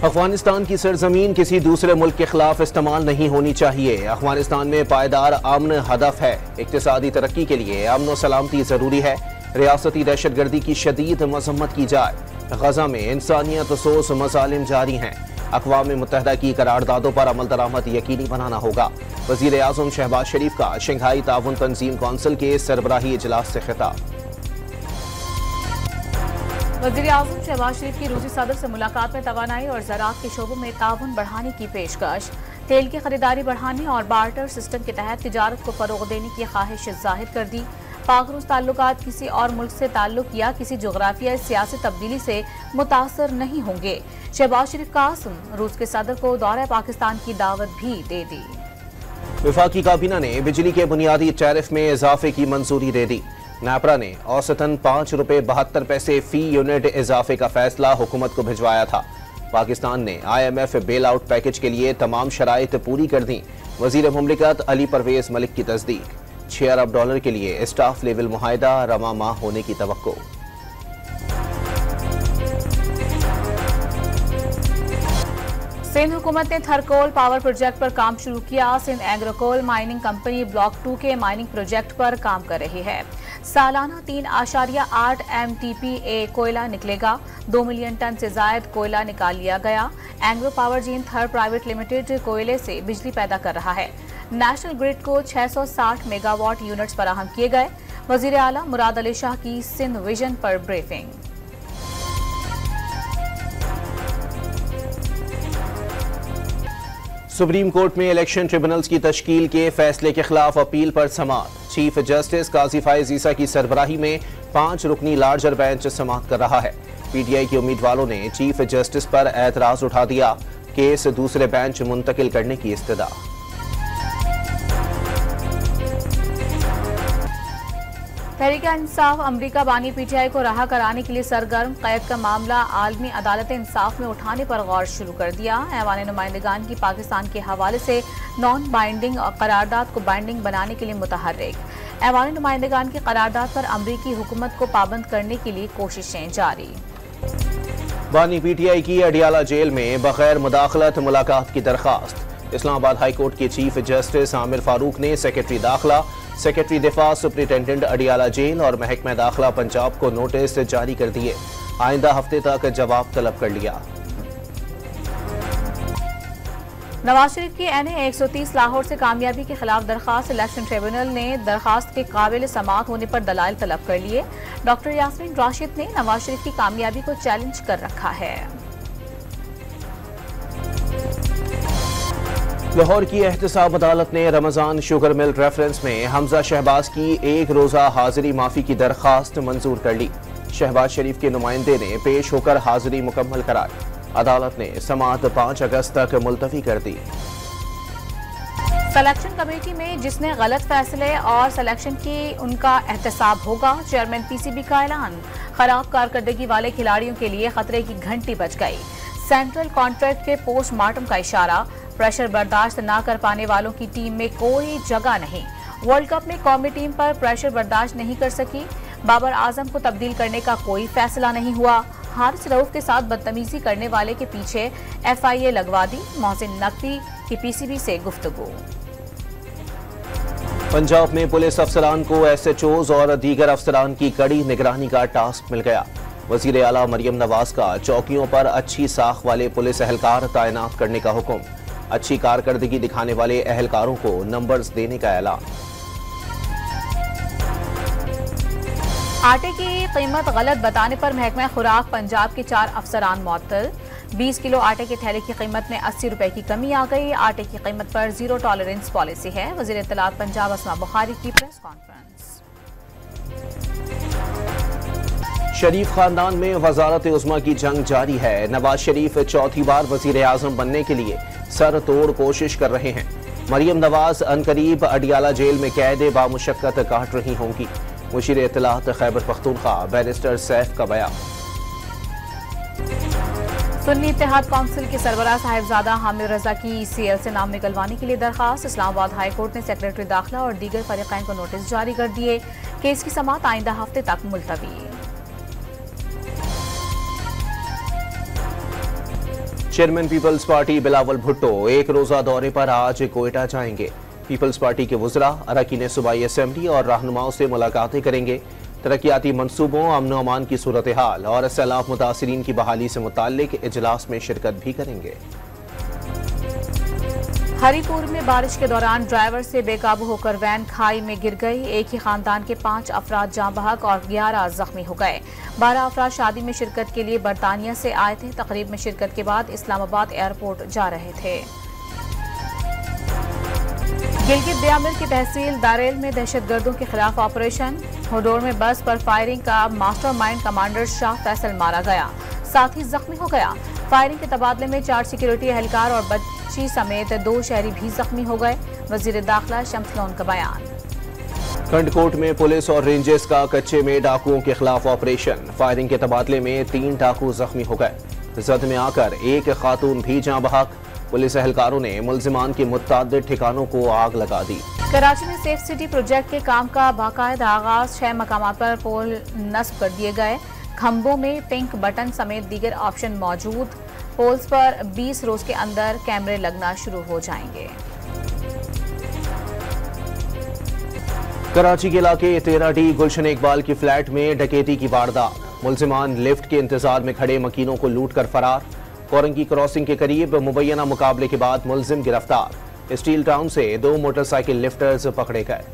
अफगानिस्तान की सरजमीन किसी दूसरे मुल्क के खिलाफ इस्तेमाल नहीं होनी चाहिए। अफगानिस्तान में पायदार अमन हदफ है। इक्तिसादी तरक्की के लिए अमन व सलामती जरूरी है। रियासती दहशत गर्दी की शदीद मजम्मत की जाए। गजा में इंसानियत सोस मजालिम जारी हैं। अक़वाम मुत्तहिदा की करारदादों पर अमल दरामद यकीनी बनाना होगा। वज़ीर आज़म शहबाज शरीफ का शंघाई ताउन तंजीम कौंसिल के सरबराही इजलास से खिताब। वज़ीर आज़म शहबाज शरीफ की रूसी सदर से मुलाकात में तवानाई और ज़राअत के शोबों में ताउन बढ़ाने की पेशकश। तेल की खरीदारी बढ़ाने और बार्टर सिस्टम के तहत तिजारत को फ़रोग़ देने की ख्वाहिश जाहिर कर दी। पाक रूस ताल्लुकात किसी और मुल्क से ताल्लुक या किसी जोग्राफियाई सियासी तब्दीली से मुतासर नहीं होंगे। शहबाज शरीफ कासिम रूस के सदर को दौरे पाकिस्तान की दावत भी दे दी। वफाकी काबीना ने बिजली के बुनियादी टैरिफ में इजाफे की मंजूरी दे दी। नापरा ने औसतन ₹5.72 फी यूनिट इजाफे का फैसला हुकूमत को भिजवाया था। पाकिस्तान ने IMF बेल आउट पैकेज के लिए तमाम शराइत पूरी कर दी। वजीर मुमलिकत अली परवेज मलिक की तस्दीक। $6 अरब के लिए स्टाफ लेवल मुआहिदा रवा माह होने की तवक्को। सिंध हुकूमत ने थरकोल पावर प्रोजेक्ट पर काम शुरू किया। सिंध एग्रोकोल माइनिंग कंपनी ब्लॉक 2 के माइनिंग प्रोजेक्ट पर काम कर रही है। सालाना 3.8 MTPA कोयला निकलेगा। 2 मिलियन टन से जायद कोयला निकाल लिया गया। Engro power gene third private limited कोयले से बिजली पैदा कर रहा है। नेशनल ग्रिड को 660 मेगावाट यूनिट्स फराहम किए गए। वजीर आला मुराद अली शाह की सिंध विजन पर ब्रीफिंग। सुप्रीम कोर्ट में इलेक्शन ट्रिब्यूनल्स की तश्कील के फैसले के खिलाफ अपील पर समाअत। चीफ जस्टिस काजी फाइज ईसा की सरबराही में 5 रुकनी लार्जर बेंच समाअत कर रहा है। PTI के उम्मीदवारों ने चीफ जस्टिस पर एतराज उठा दिया। केस दूसरे बेंच मुंतकिल करने की इस्तदा। तहरीक इंसाफ अमरीका बानी PTI को रहा कराने के लिए सरगर्म। कैद का मामला आलमी अदालत इंसाफ में उठाने पर गौर शुरू कर दिया। ऐवान नुमाइंदगान की पाकिस्तान के हवाले से नॉन बाइंडिंग और करारदाद को बाइंडिंग बनाने के लिए मुतहर्रिक। ऐवान नुमाइंदगान की करारदाद पर अमरीकी हुकूमत को पाबंद करने के लिए कोशिशें जारी। बानी PTI की अडियाला जेल में बगैर मुदाखलत मुलाकात की दरखास्त। इस्लामाबाद हाई कोर्ट के चीफ जस्टिस आमिर फारूक ने सेक्रेटरी दाखिला, सेक्रेटरी दिफा, सुप्रिंटेंडेंट अडियाला जेल और महकमा दाखिला पंजाब को नोटिस जारी कर दिए। आइंदा हफ्ते तक जवाब तलब कर लिया। नवाज शरीफ की NA 130 लाहौर से कामयाबी के खिलाफ दरखास्त। इलेक्शन ट्रिब्यूनल ने दरखास्त के काबिल समाअत होने पर दलाइल तलब कर लिए। डॉक्टर यास्मीन राशिद ने नवाज शरीफ की कामयाबी को चैलेंज कर रखा है। लाहौर की एहतसाब अदालत ने रमजान शुगर मिल रेफरेंस में हमजा शहबाज की 1 रोजा हाजिरी माफी की दरखास्त मंजूर कर ली। शहबाज शरीफ के नुमाइंदे ने पेश होकर हाजिरी मुकम्मल कराई। अदालत ने समाअत 5 अगस्त तक मुलतवी कर दी। सिलेक्शन कमेटी में जिसने गलत फैसले और सिलेक्शन की उनका एहतसाब होगा। चेयरमैन PCB का ऐलान। खराब कारकर्दगी वाले खिलाड़ियों के लिए खतरे की घंटी बज गई। सेंट्रल कॉन्ट्रैक्ट के पोस्टमार्टम का इशारा। प्रेशर बर्दाश्त न कर पाने वालों की टीम में कोई जगह नहीं। वर्ल्ड कप में कौमी टीम पर प्रेशर बर्दाश्त नहीं कर सकी। बाबर आजम को तब्दील करने का कोई फैसला नहीं हुआ। हारिस रऊफ के साथ बदतमीजी करने वाले के पीछे FIA लगवा दी। मोहसिन नकवी की PCB से गुफ्तगू। पंजाब में पुलिस अफसरान को SHOs और दीगर अफसरान की कड़ी निगरानी का टास्क मिल गया। वजीर आला मरियम नवाज का चौकियों पर अच्छी साख वाले पुलिस एहलकार तैनात करने का हुक्म। अच्छी कारकर्दगी दिखाने वाले एहलकारों को नंबर्स देने का ऐलान। आटे की कीमत गलत बताने पर महकमा खुराक पंजाब के 4 अफसरान मुअत्तल। 20 किलो आटे के थैले की कीमत में 80 रुपए की कमी आ गई। आटे की कीमत पर जीरो टॉलरेंस पॉलिसी है। वजीर इत्तलात पंजाब अस्मा बुखारी की प्रेस कॉन्फ्रेंस। शरीफ खानदान में वजारत उज़्मा की जंग जारी है। नवाज शरीफ चौथी बार वजीर आज़म बनने के लिए सर तोड़ कोशिश कर रहे हैं। मरियम नवाज अनकरीब अडियाला जेल में कैद बामुशक्कत काट रही होंगी। मुशीर इत्तलात खैबर पख्तूनख्वा बैरिस्टर सैफ का बयान। सुन्नी इत्तेहाद काउंसिल के सरबराह साहिबजादा हामिद रजा की ECL से नाम निकलवाने के लिए दरखास्त। इस्लामाबाद हाई कोर्ट ने सेक्रेटरी दाखिला और दीगर फरीक़ैन को नोटिस जारी कर दिए। केस की समाअत आइंदा हफ्ते तक मुलतवी। चेयरमैन पीपल्स पार्टी बिलावल भुट्टो एक रोजा दौरे पर आज कोयटा जाएंगे। पीपल्स पार्टी के वुज़रा, अरकान सूबाई असेंबली और रहनुमाओं से मुलाकातें करेंगे। तरक्याती मंसूबों, अमन अमान की सूरत हाल और सैलाब मुतासिरीन की बहाली से मुताल्लिक इजलास में शिरकत भी करेंगे। हरिपुर में बारिश के दौरान ड्राइवर से बेकाबू होकर वैन खाई में गिर गई। एक ही खानदान के 5 अफराद जाँ बहक और 11 जख्मी हो गए। 12 अफराद शादी में शिरकत के लिए बरतानिया से आए थे। तकरीब में शिरकत के बाद इस्लामाबाद एयरपोर्ट जा रहे थे। गिलगित ब्यामिर की तहसील दारेल में दहशतगर्दों के खिलाफ ऑपरेशन। होडोर में बस पर फायरिंग का मास्टरमाइंड कमांडर शाह फैसल मारा गया, साथ ही जख्मी हो गया। फायरिंग के तबादले में 4 सिक्योरिटी एहलकार और बच्ची समेत 2 शहरी भी जख्मी हो गए। वजीर दाखिला शम्स लोन का बयान। कंडकोट में पुलिस और रेंजर्स का कच्चे में डाकुओं के खिलाफ ऑपरेशन। फायरिंग के तबादले में 3 डाकू जख्मी हो गए। जद में आकर एक खातून भी जाँ बहक। पुलिस एहलकारों ने मुल्जिमान के मुतअद्दिद ठिकानों को आग लगा दी। कराची में सेफ सिटी प्रोजेक्ट के काम का बाकायदा आगाज। 6 मकामात पर पोल नस्ब कर दिए गए। खंभों में पिंक बटन समेत दीगर ऑप्शन मौजूद। पोल्स पर 20 रोज के अंदर कैमरे लगना शुरू हो जाएंगे। कराची के इलाके 13D गुलशन इकबाल की फ्लैट में डकैती की वारदात। मुल्जिमान लिफ्ट के इंतजार में खड़े मकीनों को लूट कर फरार। कोरंगी क्रॉसिंग के करीब मुबैना मुकाबले के बाद मुल्जिम गिरफ्तार। स्टील टाउन से 2 मोटरसाइकिल लिफ्टर्स पकड़े गए।